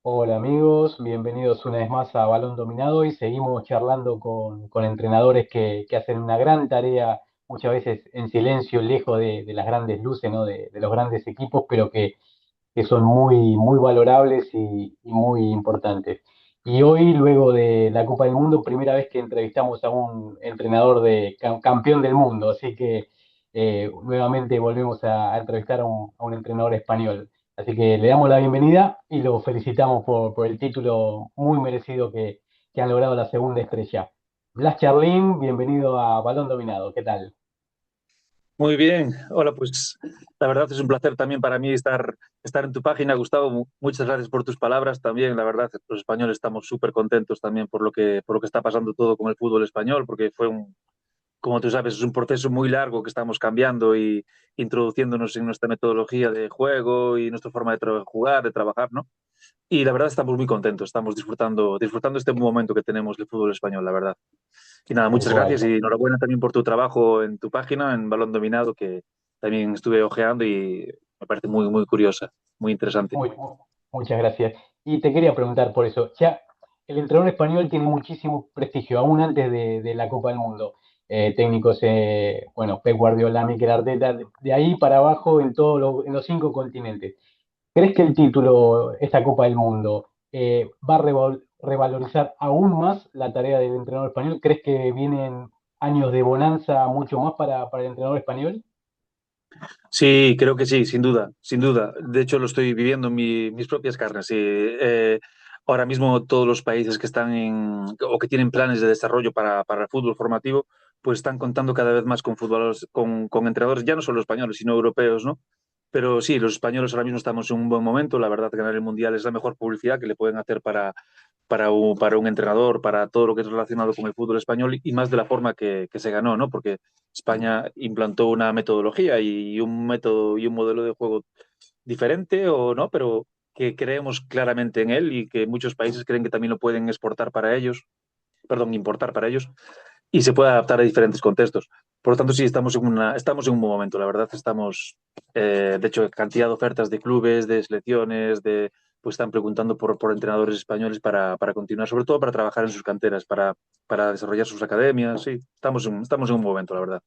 Hola amigos, bienvenidos una vez más a Balón Dominado y seguimos charlando con entrenadores que hacen una gran tarea, muchas veces en silencio, lejos de las grandes luces, ¿no? De los grandes equipos, pero que son muy valorables y muy importantes. Y hoy, luego de la Copa del Mundo, primera vez que entrevistamos a un entrenador campeón del mundo, así que nuevamente volvemos a entrevistar a un entrenador español. Así que le damos la bienvenida y lo felicitamos por el título muy merecido que han logrado la segunda estrella. Blas Charlín, bienvenido a Balón Dominado, ¿qué tal? Muy bien, hola, pues la verdad es un placer también para mí estar en tu página, Gustavo. Muchas gracias por tus palabras también. La verdad, los españoles estamos súper contentos también por lo que está pasando todo con el fútbol español, porque como tú sabes, es un proceso muy largo que estamos cambiando y introduciéndonos en nuestra metodología de juego y nuestra forma de jugar, de trabajar, ¿no? Y la verdad estamos muy contentos, estamos disfrutando este momento que tenemos del fútbol español, la verdad. Y nada, Tal muchas cual. gracias y enhorabuena también por tu trabajo en tu página, en Balón Dominado, que también estuve ojeando y me parece muy curiosa, muy interesante. Muchas gracias. Y te quería preguntar por eso. Ya, el entrenador español tiene muchísimo prestigio, aún antes de la Copa del Mundo. Técnicos, bueno, Pep Guardiola, Mikel Arteta, de ahí para abajo en los cinco continentes. ¿Crees que el título, esta Copa del Mundo, va a revalorizar aún más la tarea del entrenador español? ¿Crees que vienen años de bonanza mucho más para el entrenador español? Sí, creo que sí, sin duda, sin duda. De hecho, lo estoy viviendo en mis propias carnes. Sí. Ahora mismo todos los países que están o que tienen planes de desarrollo para el fútbol formativo, pues están contando cada vez más con futbolistas, con entrenadores, ya no solo españoles, sino europeos, ¿no? Pero sí, los españoles ahora mismo estamos en un buen momento. La verdad, ganar el Mundial es la mejor publicidad que le pueden hacer para un entrenador, para todo lo que es relacionado con el fútbol español y más de la forma que se ganó, ¿no? Porque España implantó una metodología y un método y un modelo de juego diferente o no, pero que creemos claramente en él y que muchos países creen que también lo pueden exportar para ellos, perdón, importar para ellos y se puede adaptar a diferentes contextos. Por lo tanto, sí, estamos en un buen momento, la verdad, de hecho, cantidad de ofertas de clubes, de selecciones, pues están preguntando por entrenadores españoles para continuar, sobre todo para trabajar en sus canteras, para desarrollar sus academias, sí, estamos en un buen momento, la verdad.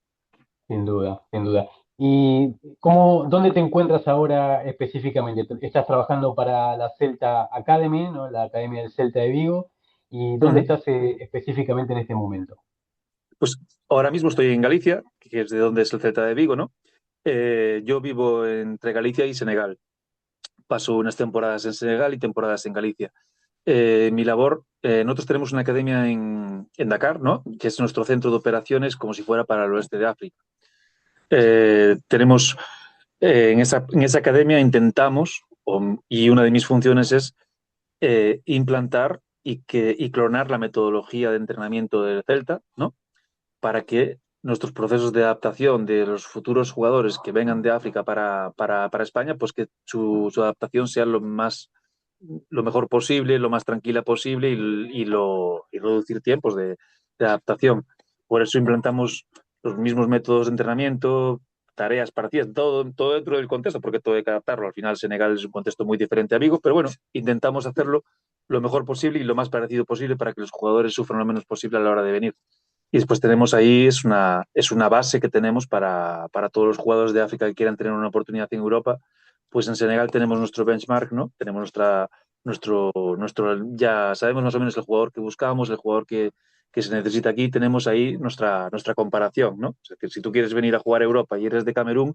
Sin duda, sin duda. ¿Y dónde te encuentras ahora específicamente? ¿Estás trabajando para la Celta Academy, ¿no? La Academia del Celta de Vigo? ¿Y dónde Ujú. estás específicamente en este momento? Pues ahora mismo estoy en Galicia, que es de donde es el Celta de Vigo, ¿no? Yo vivo entre Galicia y Senegal. Paso unas temporadas en Senegal y temporadas en Galicia. Mi labor, nosotros tenemos una academia en Dakar, ¿no? Que es nuestro centro de operaciones como si fuera para el oeste de África. Tenemos, en esa academia intentamos, y una de mis funciones es implantar y clonar la metodología de entrenamiento del Celta, ¿no? Para que nuestros procesos de adaptación de los futuros jugadores que vengan de África para España, pues que su adaptación sea lo mejor posible, lo más tranquila posible y reducir tiempos de adaptación. Por eso implantamos los mismos métodos de entrenamiento, tareas partidas, todo dentro del contexto, porque todo hay que adaptarlo. Al final, Senegal es un contexto muy diferente a Vigo, pero bueno, intentamos hacerlo lo mejor posible y lo más parecido posible para que los jugadores sufran lo menos posible a la hora de venir. Y después tenemos ahí, es una base que tenemos para todos los jugadores de África que quieran tener una oportunidad en Europa. Pues en Senegal tenemos nuestro benchmark, ¿no? Tenemos ya sabemos más o menos el jugador que buscamos, el jugador que se necesita aquí. Tenemos ahí nuestra comparación, ¿no? O sea, que si tú quieres venir a jugar a Europa y eres de Camerún,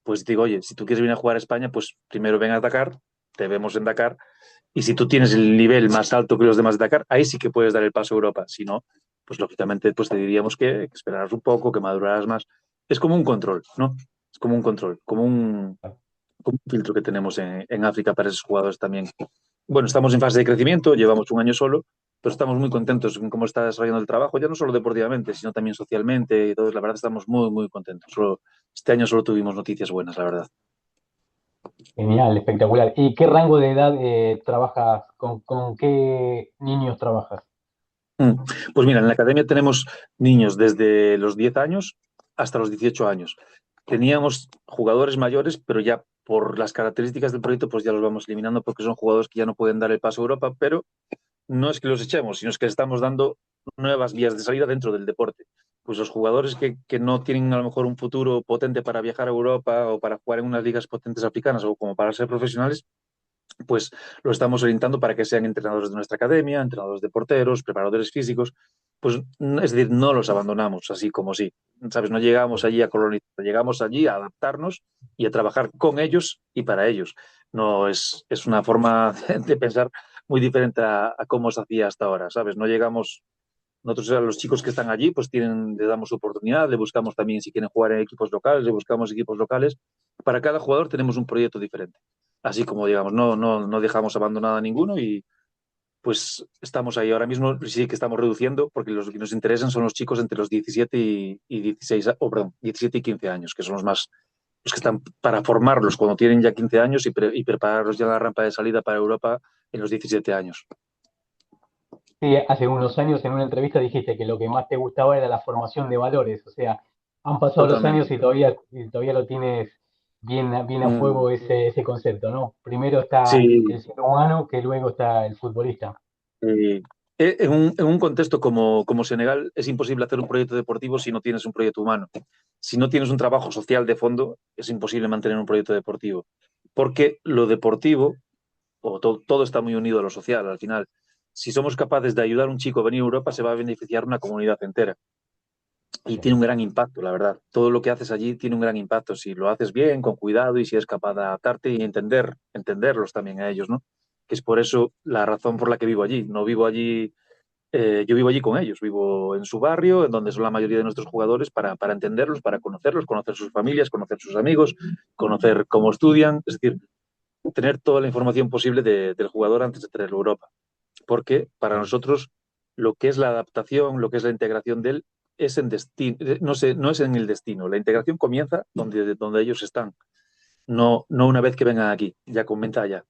pues digo, oye, si tú quieres venir a jugar a España, pues primero ven a Dakar, te vemos en Dakar, y si tú tienes el nivel más alto que los demás de Dakar, ahí sí que puedes dar el paso a Europa. Si no, pues lógicamente pues te diríamos que esperaras un poco, que maduraras más. Es como un control, ¿no? Es como un control, como un filtro que tenemos en África para esos jugadores también. Bueno, estamos en fase de crecimiento, llevamos un año solo, pero estamos muy contentos con cómo está desarrollando el trabajo, ya no solo deportivamente, sino también socialmente y todo. La verdad estamos muy contentos. Este año solo tuvimos noticias buenas, la verdad. Genial, espectacular. ¿Y qué rango de edad trabajas? ¿Con qué niños trabajas? Mm. Pues mira, en la academia tenemos niños desde los 10 años hasta los 18 años. Teníamos jugadores mayores, pero ya por las características del proyecto, pues ya los vamos eliminando porque son jugadores que ya no pueden dar el paso a Europa, pero no es que los echemos, sino es que estamos dando nuevas vías de salida dentro del deporte. Pues los jugadores que no tienen a lo mejor un futuro potente para viajar a Europa o para jugar en unas ligas potentes africanas o como para ser profesionales, pues lo estamos orientando para que sean entrenadores de nuestra academia, entrenadores de porteros, preparadores físicos, pues es decir, no los abandonamos así como sí, ¿sabes? No llegamos allí a colonizar, llegamos allí a adaptarnos y a trabajar con ellos y para ellos. No es una forma de pensar muy diferente a cómo se hacía hasta ahora, ¿sabes? No llegamos, nosotros a los chicos que están allí, pues le damos oportunidad, le buscamos también si quieren jugar en equipos locales, le buscamos equipos locales. Para cada jugador tenemos un proyecto diferente. Así como digamos, no dejamos abandonado a ninguno y pues estamos ahí. Ahora mismo sí que estamos reduciendo porque los que nos interesan son los chicos entre los 17 y 16, o perdón, 17 y 15 años, que son los que están para formarlos cuando tienen ya 15 años y prepararlos ya en la rampa de salida para Europa en los 17 años. Sí, hace unos años en una entrevista dijiste que lo que más te gustaba era la formación de valores, o sea, han pasado los Totalmente. años y todavía lo tienes bien a Mm, fuego ese concepto, ¿no? Primero está sí, el ser humano, que luego está el futbolista. sí. En un contexto como Senegal es imposible hacer un proyecto deportivo si no tienes un proyecto humano. Si no tienes un trabajo social de fondo, es imposible mantener un proyecto deportivo. Porque lo deportivo, todo está muy unido a lo social al final. Si somos capaces de ayudar a un chico a venir a Europa, se va a beneficiar una comunidad entera. Y Sí, tiene un gran impacto, la verdad. Todo lo que haces allí tiene un gran impacto. Si lo haces bien, con cuidado y si eres capaz de adaptarte y entenderlos también a ellos, ¿no? Que es por eso la razón por la que vivo allí. No vivo allí, yo vivo allí con ellos, vivo en su barrio, en donde son la mayoría de nuestros jugadores, para entenderlos, para conocerlos, conocer sus familias, conocer sus amigos, conocer cómo estudian, es decir, tener toda la información posible del jugador antes de traerlo a Europa. Porque para nosotros lo que es la adaptación, lo que es la integración de él, es en destino, no es en el destino. La integración comienza donde ellos están, no una vez que vengan aquí, ya comenta allá.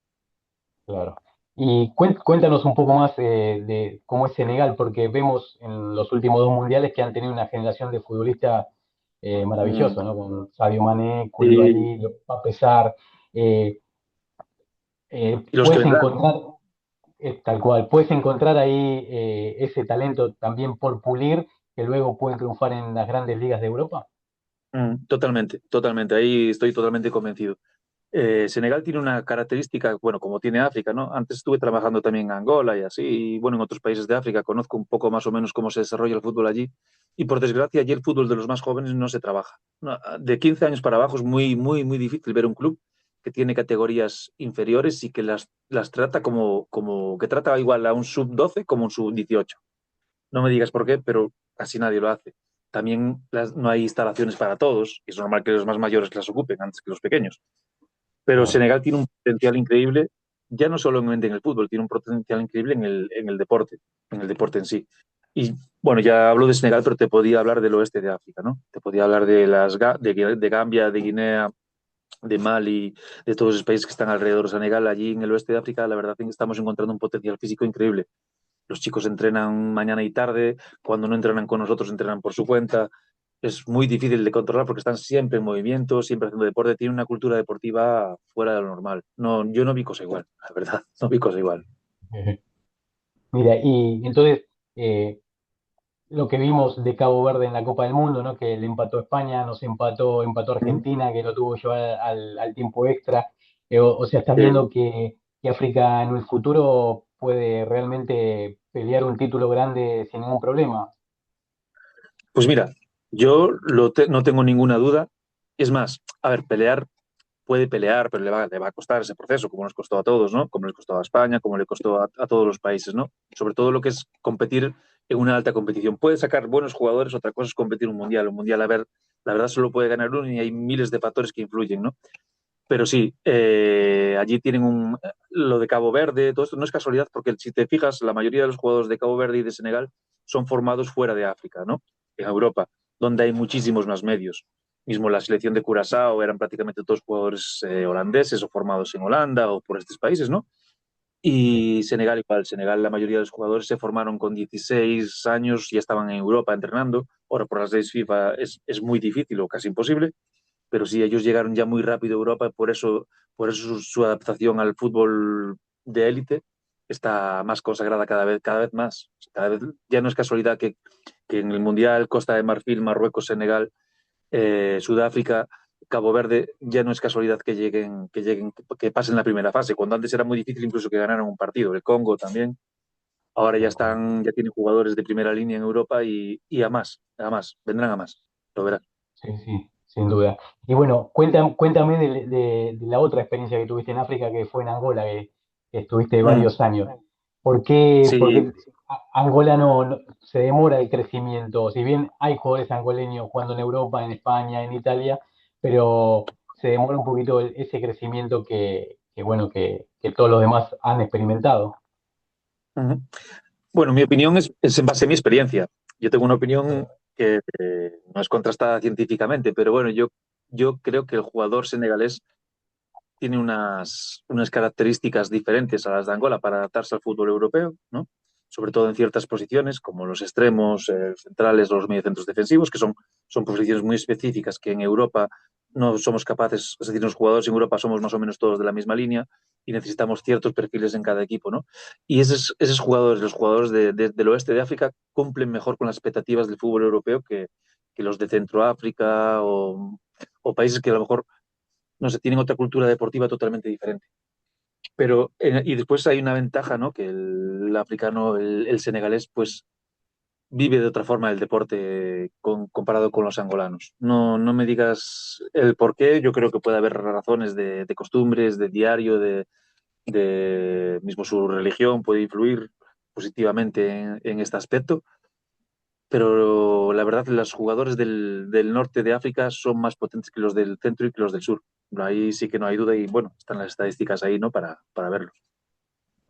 claro. Y cuéntanos un poco más de cómo es Senegal, porque vemos en los últimos dos mundiales que han tenido una generación de futbolistas Mm. maravillosos, ¿no? Con Sadio Mané, Y, Koulibaly, Pape eh, y los que puedes vendrán. encontrar, tal cual, puedes encontrar ahí ese talento también por pulir que luego pueden triunfar en las grandes ligas de Europa. Totalmente, totalmente. Ahí estoy totalmente convencido. Senegal tiene una característica, bueno, como tiene África, ¿no? Antes estuve trabajando también en Angola y así, y bueno, en otros países de África, conozco un poco más o menos cómo se desarrolla el fútbol allí. Y por desgracia, allí el fútbol de los más jóvenes no se trabaja. No, de 15 años para abajo es muy difícil ver un club que tiene categorías inferiores y que las trata que trata igual a un sub-12 como un sub-18. No me digas por qué, pero casi nadie lo hace. También no hay instalaciones para todos, y es normal que los más mayores las ocupen antes que los pequeños. Pero Claro. Senegal tiene un potencial increíble, ya no solamente en el fútbol, tiene un potencial increíble en el deporte en sí. Y bueno, ya hablo de Senegal, pero te podía hablar del oeste de África, ¿no? Te podía hablar de Gambia, de Guinea, de Mali, de todos los países que están alrededor de Senegal. Allí en el oeste de África, la verdad es que estamos encontrando un potencial físico increíble. Los chicos entrenan mañana y tarde, cuando no entrenan con nosotros entrenan por su cuenta. Es muy difícil de controlar porque están siempre en movimiento, siempre haciendo deporte. Tiene una cultura deportiva fuera de lo normal. No, yo no vi cosa igual, la verdad, no vi cosa igual. Mira, y entonces lo que vimos de Cabo Verde en la Copa del Mundo, ¿no? Que le empató a España, empató ¿Mm? Argentina, que lo tuvo que llevar al tiempo extra. O sea, estás Eh, viendo que África en el futuro puede realmente pelear un título grande sin ningún problema. pues mira, no tengo ninguna duda. Es más, a ver, puede pelear, pero le va a costar ese proceso, como nos costó a todos, ¿no? Como le costó a España, como le costó a todos los países, ¿no? Sobre todo lo que es competir en una alta competición. Puede sacar buenos jugadores, otra cosa es competir un mundial. Un mundial, a ver, la verdad solo puede ganar uno y hay miles de factores que influyen, ¿no? Pero sí, allí tienen lo de Cabo Verde, todo esto no es casualidad porque si te fijas, la mayoría de los jugadores de Cabo Verde y de Senegal son formados fuera de África, ¿no? En Europa, donde hay muchísimos más medios. Mismo la selección de Curazao eran prácticamente todos jugadores holandeses o formados en Holanda o por estos países, ¿no? Sí, Y Senegal igual, Senegal la mayoría de los jugadores se formaron con 16 años y ya estaban en Europa entrenando. Ahora por las leyes FIFA es muy difícil o casi imposible, pero sí, ellos llegaron ya muy rápido a Europa, por eso su adaptación al fútbol de élite está más consagrada cada vez más. Cada vez, ya no es casualidad que en el Mundial Costa de Marfil, Marruecos, Senegal, Sudáfrica, Cabo Verde, ya no es casualidad que pasen la primera fase, cuando antes era muy difícil incluso que ganaran un partido. El Congo también. Ahora ya tienen jugadores de primera línea en Europa y a más, vendrán a más, lo verás. Sí, sí, sin duda. Y bueno, cuéntame de la otra experiencia que tuviste en África, que fue en Angola, que estuviste Mm, varios años. ¿Por qué sí, Angola no se demora el crecimiento? Si bien hay jugadores angoleños jugando en Europa, en España, en Italia, pero se demora un poquito ese crecimiento bueno, que todos los demás han experimentado. ujú. Bueno, mi opinión es en base a mi experiencia. Yo tengo una opinión que no es contrastada científicamente, pero bueno, yo creo que el jugador senegalés tiene unas características diferentes a las de Angola para adaptarse al fútbol europeo, ¿no? Sobre todo en ciertas posiciones, como los extremos, centrales o los mediocentros defensivos, que son posiciones muy específicas que en Europa no somos capaces, es decir, los jugadores en Europa somos más o menos todos de la misma línea y necesitamos ciertos perfiles en cada equipo, ¿no? Y esos jugadores, los jugadores del oeste de África, cumplen mejor con las expectativas del fútbol europeo que los de Centroáfrica o países que a lo mejor no sé, tienen otra cultura deportiva totalmente diferente. Pero, y después hay una ventaja, ¿no? Que el africano, el senegalés, pues vive de otra forma el deporte comparado con los angolanos. No me digas el por qué, yo creo que puede haber razones de costumbres, de diario, de mismo su religión puede influir positivamente en este aspecto, pero la verdad, los jugadores del norte de África son más potentes que los del centro y que los del sur. Ahí sí que no hay duda y bueno, están las estadísticas ahí, ¿no? Para verlo.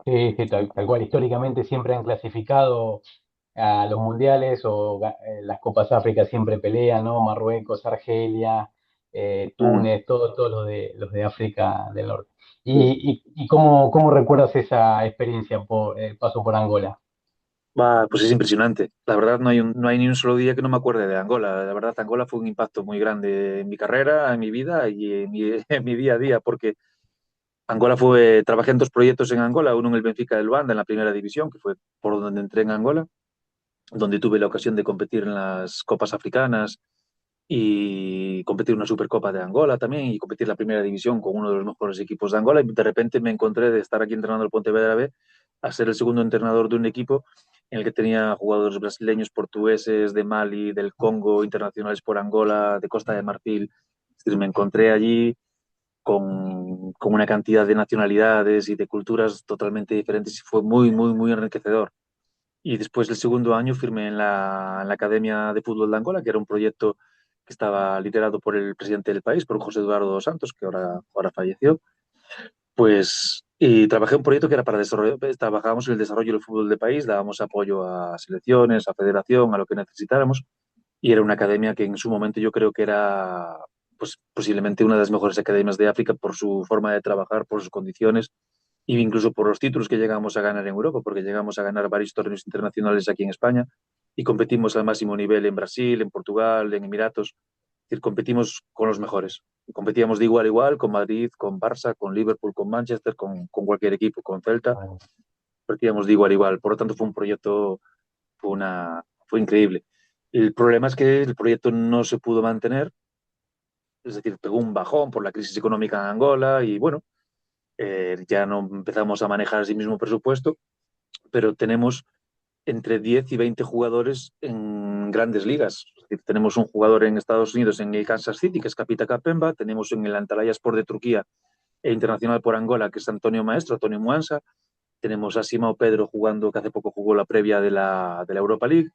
Sí, sí, tal cual. Históricamente siempre han clasificado a los mundiales las Copas África siempre pelean, ¿no? Marruecos, Argelia, Mm. Túnez, todos los de África del Norte. ¿Y cómo recuerdas esa experiencia por el paso por Angola? Va, pues es impresionante. La verdad, no hay ni un solo día que no me acuerde de Angola. La verdad, Angola fue un impacto muy grande en mi carrera, en mi vida y en mi día a día, porque trabajé en dos proyectos en Angola, uno en el Benfica del Luanda, en la primera división, que fue por donde entré en Angola, donde tuve la ocasión de competir en las Copas Africanas y competir una Supercopa de Angola también y competir la primera división con uno de los mejores equipos de Angola y de repente me encontré de estar aquí entrenando el Pontevedra B a ser el segundo entrenador de un equipo en el que tenía jugadores brasileños, portugueses, de Mali, del Congo, internacionales por Angola, de Costa de Marfil. Es decir, me encontré allí con una cantidad de nacionalidades y de culturas totalmente diferentes y fue muy, muy, muy enriquecedor. Y después el segundo año firmé en la Academia de Fútbol de Angola, que era un proyecto que estaba liderado por el presidente del país, por José Eduardo dos Santos, que ahora falleció. Pues, y trabajé en un proyecto que era para desarrollar, pues, trabajábamos en el desarrollo del fútbol del país, dábamos apoyo a selecciones, a federación, a lo que necesitáramos. Y era una academia que en su momento yo creo que era pues, posiblemente una de las mejores academias de África por su forma de trabajar, por sus condiciones e incluso por los títulos que llegamos a ganar en Europa, porque llegamos a ganar varios torneos internacionales aquí en España y competimos al máximo nivel en Brasil, en Portugal, en Emiratos. Es decir, competimos con los mejores. Competíamos de igual a igual con Madrid, con Barça, con Liverpool, con Manchester, con cualquier equipo, con Celta. Bueno, Competíamos de igual a igual. Por lo tanto, fue un proyecto, fue increíble. El problema es que el proyecto no se pudo mantener, es decir, pegó un bajón por la crisis económica en Angola y bueno, ya no empezamos a manejar ese mismo presupuesto, pero tenemos entre 10 y 20 jugadores en grandes ligas. Es decir, tenemos un jugador en Estados Unidos en el Kansas City, que es Capita Capemba, tenemos en el Antalya Sport de Turquía e internacional por Angola, que es Antonio Maestro, Antonio Muansa, tenemos a Simao Pedro jugando, que hace poco jugó la previa de la Europa League,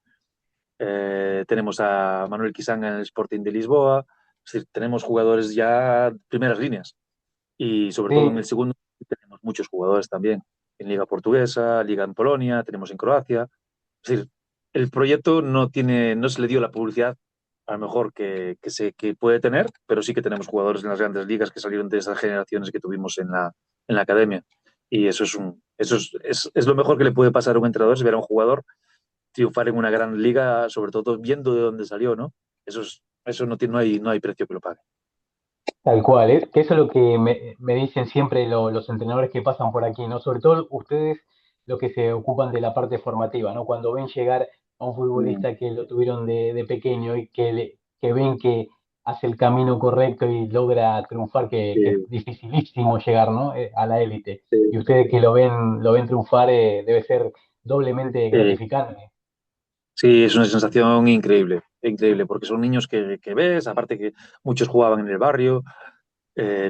tenemos a Manuel Quisanga en el Sporting de Lisboa, es decir, tenemos jugadores ya primeras líneas y sobre todo en el sí, segundo tenemos muchos jugadores también en Liga Portuguesa, Liga en Polonia, tenemos en Croacia. Es decir, el proyecto no se le dio la publicidad a lo mejor que puede tener, pero sí que tenemos jugadores en las grandes ligas que salieron de esas generaciones que tuvimos en la academia. Y eso es lo mejor que le puede pasar a un entrenador, es ver a un jugador triunfar en una gran liga, sobre todo viendo de dónde salió, ¿no? Eso no hay precio que lo pague. Tal cual, ¿eh? Que eso es lo que me dicen siempre los entrenadores que pasan por aquí, ¿no? Sobre todo ustedes, los que se ocupan de la parte formativa, ¿no? Cuando ven llegar a un Mm, futbolista que lo tuvieron de pequeño y que ven que hace el camino correcto y logra triunfar, que es sí, dificilísimo llegar, ¿no? A la élite. Y sí. ustedes que lo ven triunfar, debe ser doblemente Eh, gratificante. sí, es una sensación increíble, increíble, porque son niños que ves, aparte que muchos jugaban en el barrio,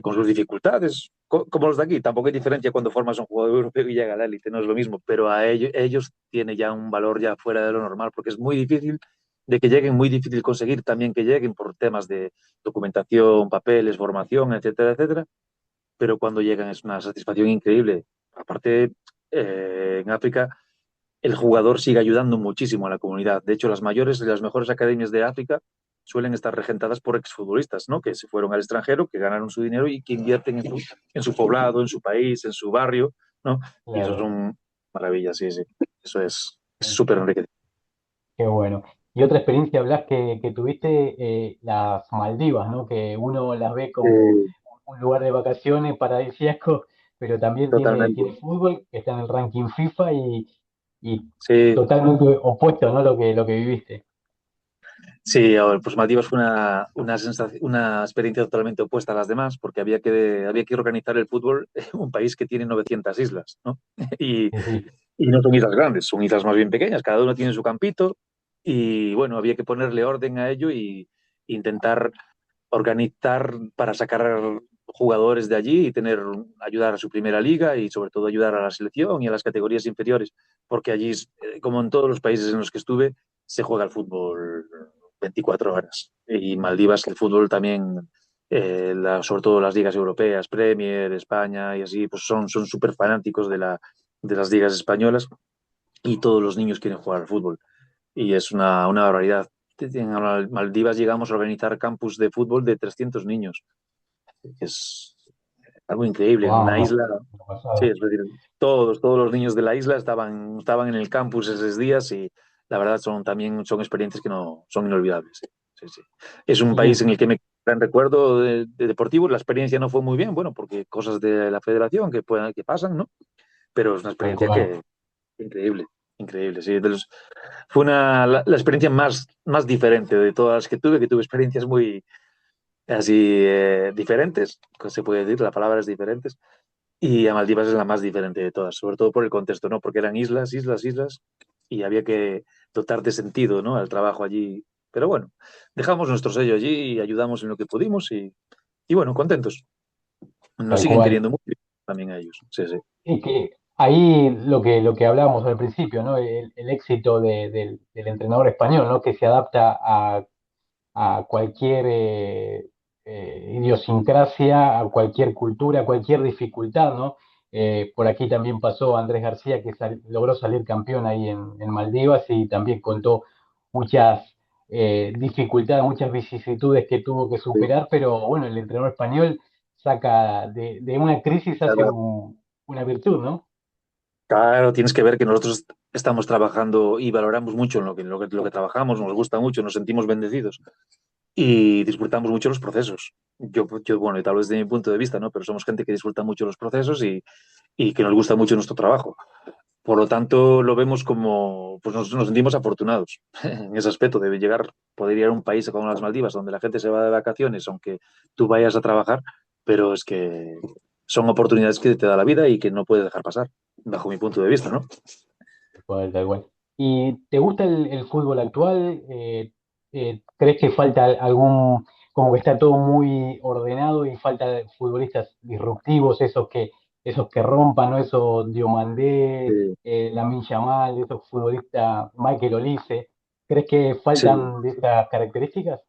con sus dificultades, como los de aquí. Tampoco hay diferencia cuando formas un jugador europeo y llega a la élite, no es lo mismo, pero a ellos tiene ya un valor ya fuera de lo normal, porque es muy difícil de que lleguen, muy difícil conseguir también que lleguen por temas de documentación, papeles, formación, etcétera, etcétera, pero cuando llegan es una satisfacción increíble. Aparte, en África el jugador sigue ayudando muchísimo a la comunidad. De hecho, las mayores y las mejores academias de África suelen estar regentadas por exfutbolistas, ¿no? Que se fueron al extranjero, que ganaron su dinero y que invierten en su poblado, en su país, en su barrio, ¿no? Y eso Claro. son maravillas, sí, sí. Eso es súper enriquecedor. Qué bueno. Y otra experiencia, Blas, que tuviste, las Maldivas, ¿no? Que uno las ve como Sí, un lugar de vacaciones paradisíaco, pero también totalmente. tiene fútbol, que está en el ranking FIFA y Sí, totalmente opuesto, ¿no? Lo que viviste. sí, a ver, pues Maldivas fue una experiencia totalmente opuesta a las demás, porque había que organizar el fútbol en un país que tiene 900 islas, ¿no? Y, Sí, sí, y no son islas grandes, son islas más bien pequeñas, cada uno tiene su campito, y bueno, había que ponerle orden a ello y intentar organizar para sacar jugadores de allí y ayudar a su primera liga y sobre todo ayudar a la selección y a las categorías inferiores, porque allí, como en todos los países en los que estuve, se juega el fútbol 24 horas. Y Maldivas, el fútbol también, sobre todo las ligas europeas, Premier, España y así, pues son súper fanáticos de las ligas españolas y todos los niños quieren jugar al fútbol. Y es una barbaridad. En Maldivas llegamos a organizar campus de fútbol de 300 niños, que es algo increíble. En una wow, isla, lo sí, pasado. es decir, todos los niños de la isla estaban en el campus esos días y la verdad también son experiencias que no son inolvidables. Sí, sí, sí. Es un país Y en el que me gran recuerdo de deportivo. La experiencia no fue muy bien, bueno, porque cosas de la federación que pasan, ¿no? Pero es una tal experiencia cual. que increíble, increíble, sí. Fue la experiencia más diferente de todas las que tuve experiencias muy así diferentes, se puede decir, la palabra es diferentes, y a Maldivas es la más diferente de todas, sobre todo por el contexto, ¿no? Porque eran islas, islas, islas, y había que dotar de sentido, ¿no? Al trabajo allí. Pero bueno, dejamos nuestro sello allí y ayudamos en lo que pudimos y bueno, contentos. Nos Tal siguen cual. queriendo mucho también a ellos. Sí, sí. Y que ahí lo que hablábamos al principio, ¿no? El éxito del entrenador español, ¿no? Que se adapta a cualquier idiosincrasia, a cualquier cultura, a cualquier dificultad, ¿no? Por aquí también pasó Andrés García, que logró salir campeón ahí en Maldivas y también contó muchas dificultades, muchas vicisitudes que tuvo que Sí, superar, pero bueno, el entrenador español saca de una crisis, hace claro. una virtud, ¿no? Claro, tienes que ver que nosotros estamos trabajando y valoramos mucho en lo que trabajamos, nos gusta mucho, nos sentimos bendecidos y disfrutamos mucho los procesos. Bueno, y tal vez desde mi punto de vista, ¿no? Pero somos gente que disfruta mucho los procesos y que nos gusta mucho nuestro trabajo. Por lo tanto, lo vemos como, pues nos sentimos afortunados en ese aspecto de poder ir a un país como las Maldivas, donde la gente se va de vacaciones, aunque tú vayas a trabajar, pero es que son oportunidades que te da la vida y que no puedes dejar pasar, bajo mi punto de vista, ¿no? Tal cual. ¿Y te gusta el fútbol actual? ¿Crees que falta algún, como que está todo muy ordenado y falta futbolistas disruptivos, esos que rompan, ¿no? Esos Diomandé, Sí, Lamine Yamal, esos futbolistas, Michael Olise. ¿Crees que sí. faltan de esas características?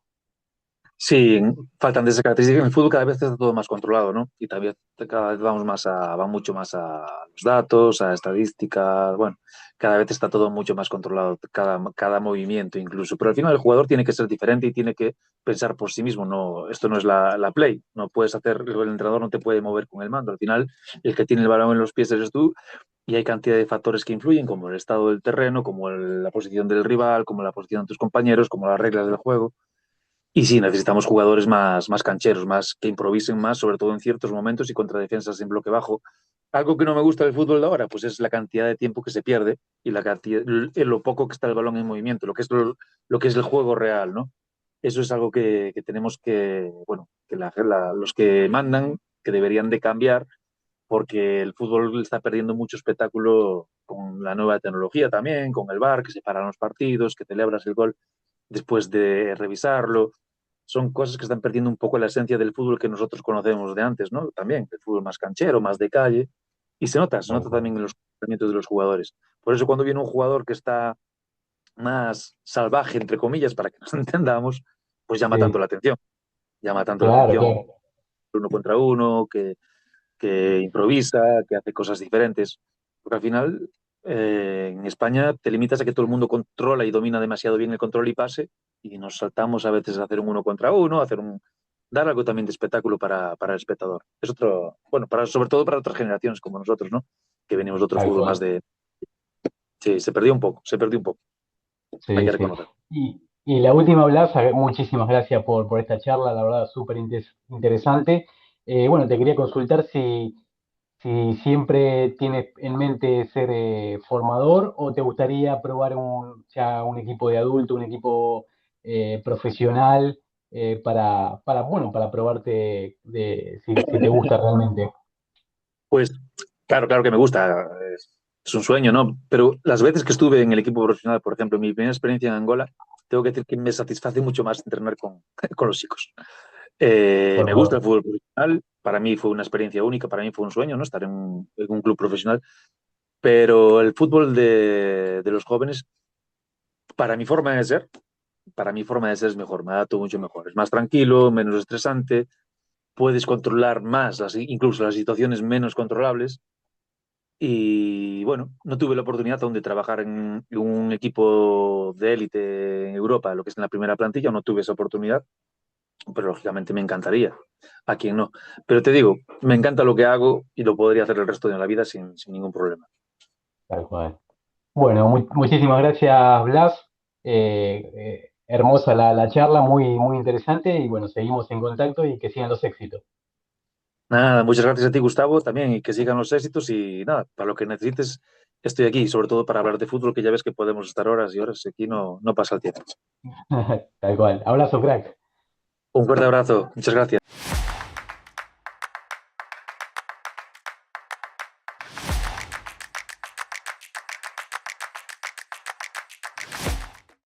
Sí, faltan de esas características. En el fútbol cada vez está todo más controlado, ¿no? Y también cada vez va mucho más a los datos, a estadísticas. Bueno, cada vez está todo mucho más controlado, cada movimiento incluso. Pero al final el jugador tiene que ser diferente y tiene que pensar por sí mismo. No, esto no es la play. No puedes el entrenador no te puede mover con el mando. Al final, el que tiene el balón en los pies eres tú y hay cantidad de factores que influyen, como el estado del terreno, como la posición del rival, como la posición de tus compañeros, como las reglas del juego. Y sí, necesitamos jugadores más cancheros, más que improvisen más, sobre todo en ciertos momentos y contra defensas en bloque bajo. Algo que no me gusta del fútbol de ahora, pues es la cantidad de tiempo que se pierde y la cantidad, lo poco que está el balón en movimiento, lo que es el juego real, ¿no? Eso es algo que tenemos que, bueno, que los que mandan, que deberían de cambiar, porque el fútbol está perdiendo mucho espectáculo con la nueva tecnología también, con el VAR, que se paran los partidos, que celebras el gol después de revisarlo. Son cosas que están perdiendo un poco la esencia del fútbol que nosotros conocemos de antes, ¿no? También, el fútbol más canchero, más de calle. Y se Tal nota cual. también en los comportamientos de los jugadores. Por eso cuando viene un jugador que está más salvaje, entre comillas, para que nos entendamos, pues llama tanto Sí, la atención. Llama tanto la claro, atención claro. uno contra uno, que improvisa, que hace cosas diferentes. Porque al final, en España te limitas a que todo el mundo controla y domina demasiado bien el control y pase, y nos saltamos a veces a hacer un uno contra uno, dar algo también de espectáculo para el espectador. Es otro, bueno, sobre todo para otras generaciones como nosotros, ¿no? Que venimos de otro Tal fútbol más cual. de... Sí, se perdió un poco, hay Sí, que sí. reconocer. Y la última, Blas, muchísimas gracias por esta charla, la verdad, súper interesante. Bueno, te quería consultar si siempre tienes en mente ser formador o te gustaría probar ya un equipo de adulto, un equipo profesional bueno, para probarte si te gusta realmente. Pues claro que me gusta, es un sueño, ¿no? Pero las veces que estuve en el equipo profesional, por ejemplo, mi primera experiencia en Angola, tengo que decir que me satisface mucho más entrenar con los chicos. Por Me gusta el favor. fútbol profesional, para mí fue una experiencia única, para mí fue un sueño, ¿no? Estar en un club profesional, pero el fútbol de los jóvenes, para mi forma de ser, para mi forma de ser es mejor, me adapto mucho mejor, es más tranquilo, menos estresante, puedes controlar más, incluso las situaciones menos controlables. Y bueno, no tuve la oportunidad aún de trabajar en un equipo de élite en Europa, lo que es en la primera plantilla, no tuve esa oportunidad, pero lógicamente me encantaría. A quien no. Pero te digo, me encanta lo que hago y lo podría hacer el resto de la vida sin ningún problema. Tal cual. Bueno, muchísimas gracias, Blas. Hermosa la charla, muy interesante y bueno, seguimos en contacto y que sigan los éxitos. Nada, muchas gracias a ti, Gustavo, también, y que sigan los éxitos. Y nada, para lo que necesites, estoy aquí, sobre todo para hablar de fútbol, que ya ves que podemos estar horas y horas, aquí no pasa el tiempo. Tal cual. Abrazo, crack. Un fuerte abrazo, muchas gracias.